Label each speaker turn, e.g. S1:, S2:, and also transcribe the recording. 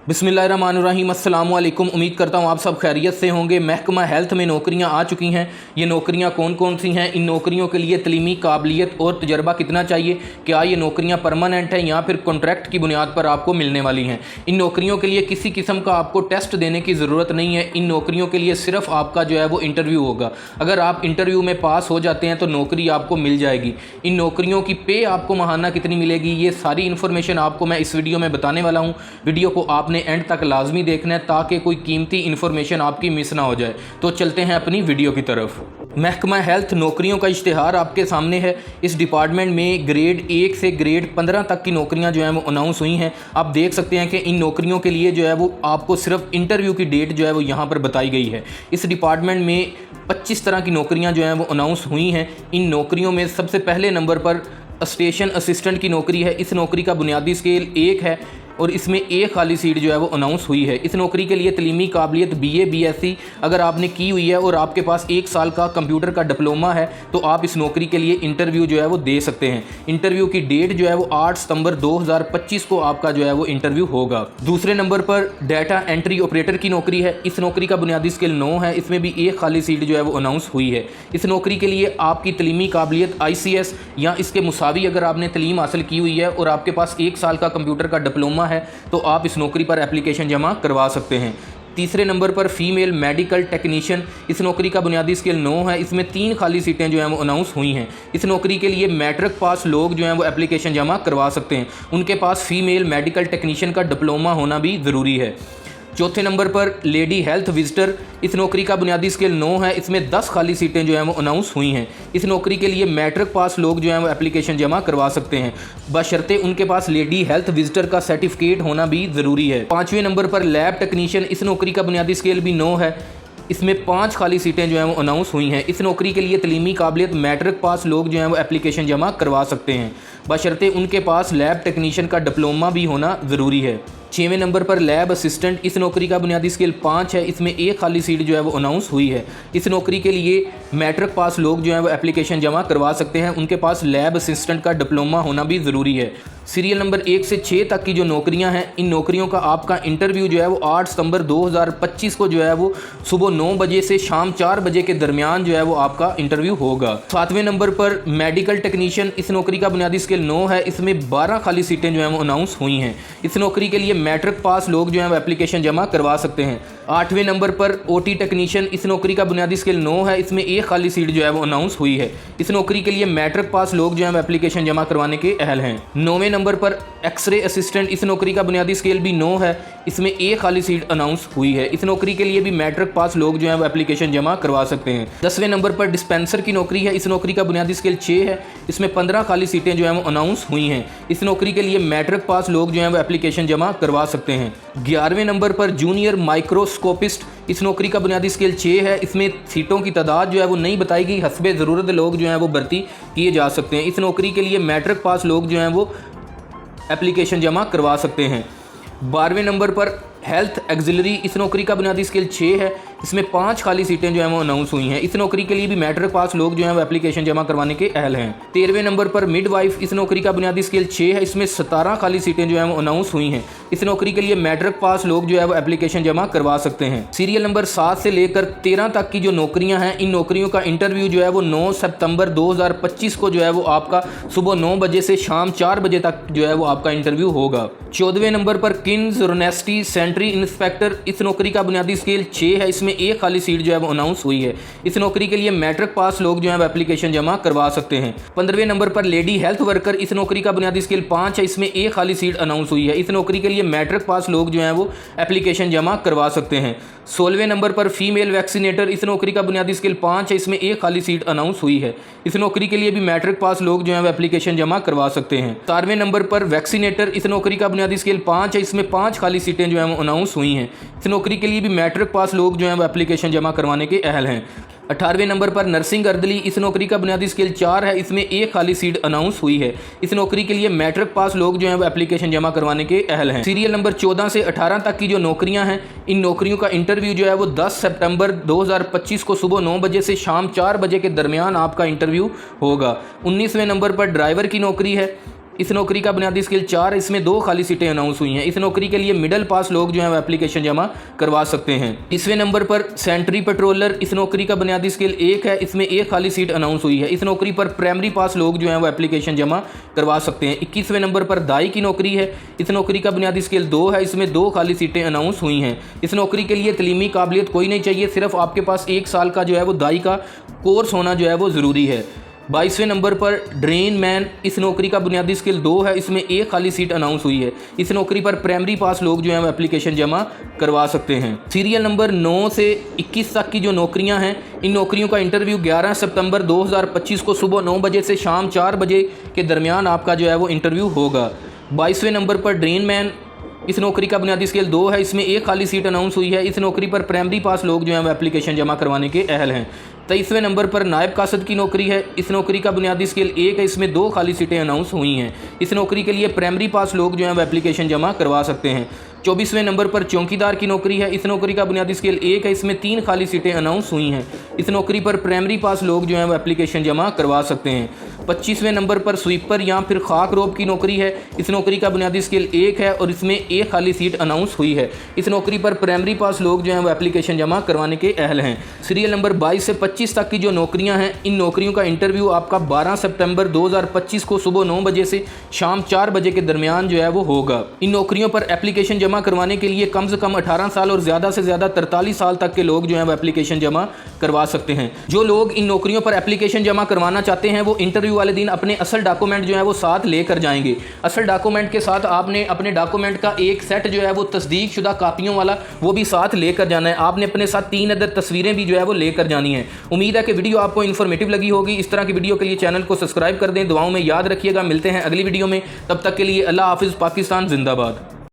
S1: बिस्मिल्लाहिर्रहमानिर्रहीम अस्सलामु अलैकुम। उम्मीद करता हूँ आप सब खैरियत से होंगे। महकमा हेल्थ में नौकरियाँ आ चुकी हैं। ये नौकरियाँ कौन कौन सी हैं, इन नौकरियों के लिए तलीमी काबिलियत और तजर्बा कितना चाहिए, क्या ये नौकरियाँ परमानेंट हैं या फिर कॉन्ट्रैक्ट की बुनियाद पर आपको मिलने वाली हैं। इन नौकरियों के लिए किसी किस्म का आपको टेस्ट देने की ज़रूरत नहीं है। इन नौकरियों के लिए सिर्फ आपका जो है वो इंटरव्यू होगा। अगर आप इंटरव्यू में पास हो जाते हैं तो नौकरी आपको मिल जाएगी। इन नौकरियों की पे आपको माहाना कितनी मिलेगी, ये सारी इन्फॉर्मेशन आपको मैं इस वीडियो में बताने वाला हूँ। वीडियो को आपने एंड तक लाजमी देखना है ताकि कोई कीमती इन्फॉर्मेशन आपकी मिस ना हो जाए। तो चलते हैं अपनी वीडियो की तरफ। महकमा हेल्थ नौकरियों का इश्तिहार आपके सामने है। इस डिपार्टमेंट में ग्रेड 1 से ग्रेड 15 तक की नौकरियां जो है वो अनाउंस हुई हैं। आप देख सकते हैं कि इन नौकरियों के लिए जो है वो आपको सिर्फ इंटरव्यू की डेट जो है वो यहाँ पर बताई गई है। इस डिपार्टमेंट में 25 तरह की नौकरियाँ जो हैं वो अनाउंस हुई हैं। इन नौकरियों में सबसे पहले नंबर पर स्टेशन असिस्टेंट की नौकरी है। इस नौकरी का बुनियादी स्केल 1 है और इसमें एक खाली सीट जो है वो अनाउंस हुई है। इस नौकरी के लिए तलीमी काबिलियत BA BSc अगर आपने की हुई है और आपके पास 1 साल का कंप्यूटर का डिप्लोमा है तो आप इस नौकरी के लिए इंटरव्यू जो है वो दे सकते हैं। इंटरव्यू की डेट जो है वो 8 सितंबर 2025 को आपका जो है वो इंटरव्यू होगा। दूसरे नंबर पर डाटा एंट्री ऑपरेटर की नौकरी है। इस नौकरी का बुनियादी स्केल 9 है। इसमें भी एक खाली सीट जो है वो अनाउंस हुई है। इस नौकरी के लिए आपकी तलीमी काबिलियत ICS या इसके मुसावी अगर आपने तलीम हासिल की हुई है और आपके पास 1 साल का कंप्यूटर का डिप्लोमा है तो आप इस नौकरी पर एप्लीकेशन जमा करवा सकते हैं। तीसरे नंबर पर फीमेल मेडिकल टेक्नीशियन। इस नौकरी का बुनियादी स्केल 9 है। इसमें 3 खाली सीटें जो हैं वो अनाउंस हुई हैं। इस नौकरी के लिए मैट्रिक पास लोग जो हैं वो एप्लीकेशन जमा करवा सकते हैं। उनके पास फीमेल मेडिकल टेक्नीशियन का डिप्लोमा होना भी ज़रूरी है। चौथे नंबर पर लेडी हेल्थ विजिटर। इस नौकरी का बुनियादी स्केल 9 है। इसमें 10 खाली सीटें जो हैं वो अनाउंस हुई हैं। इस नौकरी के लिए मैट्रिक पास लोग जो हैं वो एप्लीकेशन जमा करवा सकते हैं, बशर्ते उनके पास लेडी हेल्थ विजिटर का सर्टिफिकेट होना भी ज़रूरी है। 5वें नंबर पर लैब टेक्नीशियन। इस नौकरी का बुनियादी स्केल भी 9 है। इसमें 5 खाली सीटें जो हैं वो अनाउंस हुई हैं। इस नौकरी के लिए तलीमी काबिलियत मैट्रिक पास लोग जो हैं वो एप्लीकेशन जमा करवा सकते हैं, बशर्ते उनके पास लैब टेक्नीशियन का डिप्लोमा भी होना ज़रूरी है। 6वें नंबर पर लैब असिस्टेंट। इस नौकरी का बुनियादी स्केल 5 है। इसमें एक खाली सीट जो है वो अनाउंस हुई है। इस नौकरी के लिए मैट्रिक पास लोग जो हैं वो एप्लीकेशन जमा करवा सकते हैं, उनके पास लैब असिस्टेंट का डिप्लोमा होना भी ज़रूरी है। सीरियल नंबर 1 से 6 तक की जो नौकरियां हैं, इन नौकरियों का आपका इंटरव्यू जो है वो 8 सितंबर 2025 को जो है वो सुबह 9 बजे से शाम 4 बजे के दरमियान जो है वो आपका इंटरव्यू होगा। 7वें नंबर पर मेडिकल टेक्नीशियन। इस नौकरी का बुनियादी स्केल 9 है। इसमें 12 खाली सीटें जो हैं वो अनाउंस हुई हैं। इस नौकरी के लिए मैट्रिक पास लोग जो हैं वो एप्लीकेशन जमा करवा सकते हैं। 8वें नंबर पर OT टेक्नीशियन। इस नौकरी का बुनियादी स्केल 9 है। इसमें एक खाली सीट जो है वो अनाउंस हुई है। इस नौकरी के लिए मैट्रिक पास लोग जो हैं वो एप्लीकेशन जमा करवाने के अहल हैं। 9वें नंबर पर एक्सरे असिस्टेंट। इस नौकरी का बुनियादी स्केल भी 9 है। इसमें एक खाली सीट अनाउंस हुई है। इस नौकरी के लिए भी मैट्रिक पास लोग जो हैं वो एप्लीकेशन जमा करवा सकते हैं। 10वें नंबर पर डिस्पेंसर की नौकरी है। इस नौकरी का बुनियादी स्केल 6 है। इसमें 15 खाली सीटें जो हैं वो अनाउंस हुई हैं। इस नौकरी के लिए मैट्रिक पास लोग जो हैं वो एप्लीकेशन जमा करवा सकते हैं। 11वें नंबर पर जूनियर माइक्रोस्कोपिस्ट। इस नौकरी का बुनियादी स्केल 6 है। इसमें सीटों की तादाद जो है वो नहीं बताई गई, हस्बे ज़रूरत लोग जो हैं वो भर्ती किए जा सकते हैं। इस नौकरी के लिए मैट्रिक पास लोग जो हैं वो एप्लीकेशन जमा करवा सकते हैं। 12वें नंबर पर हेल्थ एक्सिलरी। इस नौकरी का बुनियादी स्केल 6 है। इसमें 5 खाली सीटें जो हैं वो अनाउंस हुई हैं। इस नौकरी के लिए भी मैट्रिक पास लोग जो हैं वो एप्लीकेशन जमा करवाने के अहल हैं। 13वें नंबर पर मिडवाइफ। इस नौकरी का बुनियादी स्केल 6 है। इसमें 17 खाली सीटें जो हैं वो अनाउंस हुई हैं। इस नौकरी के लिए मैट्रिक पास लोग जो है वो एप्लीकेशन जमा करवा सकते हैं। सीरियल नंबर 7 से लेकर 13 तक की जो नौकरियां हैं, इन नौकरियों का इंटरव्यू जो है वो 9 सितंबर 2025 को जो है वो आपका सुबह 9 बजे से शाम 4 बजे तक जो है वो आपका इंटरव्यू होगा। 14वें नंबर पर किंग्स रोनेस्टी सेंट्री इंस्पेक्टर। इस नौकरी का बुनियादी स्केल 6 है। इसमें एक खाली सीट जो है वो अनाउंस हुई है। इस नौकरी के लिए मैट्रिक पास लोग जो है वो एप्लीकेशन जमा करवा सकते हैं। 15वें नंबर पर लेडी हेल्थ वर्कर। इस नौकरी का बुनियादी स्केल 5 है। इसमें एक खाली सीट अनाउंस हुई है। इस नौकरी के लिए मैट्रिक पास लोग जो हैं वो एप्लीकेशन जमा करवा सकते हैं। 16वें नंबर पर फीमेल वैक्सीनेटर। इस नौकरी का बुनियादी स्केल 5 है। इसमें एक खाली सीट अनाउंस हुई है। इस नौकरी के लिए भी मैट्रिक पास लोग जो हैं वो एप्लीकेशन जमा करवा सकते हैं। 17वें नंबर पर वैक्सीनेटर। इस नौकरी का बुनियादी स्केल 5 है। इसमें 5 खाली सीटें जो हैं वो अनाउंस हुई हैं। इस नौकरी के लिए भी मैट्रिक पास लोग जो हैं वो एप्लीकेशन जमा करवाने के अहल हैं। 18वें नंबर पर नर्सिंग अर्दली। इस नौकरी का बुनियादी स्केल 4 है। इसमें एक खाली सीट अनाउंस हुई है। इस नौकरी के लिए मैट्रिक पास लोग जो हैं वो एप्लीकेशन जमा करवाने के अहल हैं। सीरियल नंबर 14 से 18 तक की जो नौकरियां हैं, इन नौकरियों का इंटरव्यू जो है वो 10 सितंबर 2025 को सुबह 9 बजे से शाम 4 बजे के दरमियान आपका इंटरव्यू होगा। 19वें नंबर पर ड्राइवर की नौकरी है। इस नौकरी का बुनियादी स्किल 4, इसमें 2 खाली सीटें अनाउंस हुई हैं। इस नौकरी के लिए मिडिल पास लोग जो हैं वो एप्लीकेशन जमा करवा सकते हैं। 20वें नंबर पर सेंट्री पेट्रोलर, इस नौकरी का बुनियादी स्किल 1 है, इसमें 1 खाली सीट अनाउंस हुई है। इस नौकरी पर प्राइमरी पास लोग जो हैं वो एप्लीकेशन जमा करवा सकते हैं। 21वें नंबर पर दाई की नौकरी है, इस नौकरी का बुनियादी स्किल 2 है, इसमें 2 खाली सीटें अनाउंस हुई हैं। इस नौकरी के लिए तलीमी काबिलियत कोई नहीं चाहिए, सिर्फ आपके पास 1 साल का जो है वो दाई का कोर्स होना जो है वो ज़रूरी है। 22वें नंबर पर ड्रेन मैन, इस नौकरी का बुनियादी स्किल 2 है, इसमें 1 खाली सीट अनाउंस हुई है। इस नौकरी पर प्राइमरी पास लोग जो हैं वो एप्लीकेशन जमा करवा सकते हैं। सीरियल नंबर 9 से 21 तक की जो नौकरियां हैं, इन नौकरियों का इंटरव्यू 11 सितंबर 2025 को सुबह 9 बजे से शाम 4 बजे के दरमियान आपका जो है वो इंटरव्यू होगा। 22वें नंबर पर ड्रेन मैन, इस नौकरी का बुनियादी स्किल 2 है, इसमें 1 खाली सीट अनाउंस हुई है। इस नौकरी पर प्राइमरी पास लोग जो हैं वो एप्लीकेशन जमा करवाने के अहल हैं। 23वें नंबर पर नायब कासद की नौकरी है, इस नौकरी का बुनियादी स्किल 1 है, इसमें 2 खाली सीटें अनाउंस हुई हैं। इस नौकरी के लिए प्राइमरी पास लोग जो हैं वो एप्लीकेशन जमा करवा सकते हैं। 24वें नंबर पर चौकीदार की नौकरी है, इस नौकरी का बुनियादी स्किल 1 है, इसमें 3 खाली सीटें अनाउंस हुई हैं। इस नौकरी पर प्राइमरी पास लोग जो हैं वो एप्लीकेशन जमा करवा सकते हैं। 25वें नंबर पर स्वीपर या फिर खाक रोब की नौकरी है, इस नौकरी का बुनियादी स्किल 1 है और इसमें 1 खाली सीट अनाउंस हुई है। इस नौकरी पर प्राइमरी पास लोग जो हैं वो एप्लीकेशन जमा करवाने के अहल हैं। सीरियल नंबर 22 से 25 तक की जो नौकरियां हैं, इन नौकरियों का इंटरव्यू आपका 12 सितंबर 2025 को सुबह 9 बजे से शाम 4 बजे के दरमियान जो है वो होगा। इन नौकरियों पर एप्लीकेशन जमा करवाने के लिए कम से कम 18 साल और ज़्यादा से ज़्यादा 43 साल तक के लोग जो हैं वो एप्लीकेशन जमा करवा सकते हैं। जो लोग इन नौकरियों पर एप्लीकेशन जमा करवाना चाहते हैं वो इंटरव्यू वाले दिन अपने असल डॉक्यूमेंट जो है वो साथ लेकर जाएंगे। असल डॉक्यूमेंट के साथ आपने अपने डॉक्यूमेंट का एक सेट जो है वो तस्दीक शुदा कापियों वाला वो भी साथ लेकर जाना है। आपने अपने साथ 3 अदद तस्वीरें भी जो है वो लेकर जानी है। उम्मीद है कि वीडियो आपको इन्फॉर्मेटिव लगी होगी। इस तरह की वीडियो के लिए चैनल को सब्सक्राइब कर दें। दुआओं में याद रखिएगा। मिलते हैं अगली वीडियो में, तब तक के लिए अल्लाह हाफिज़। पाकिस्तान जिंदाबाद।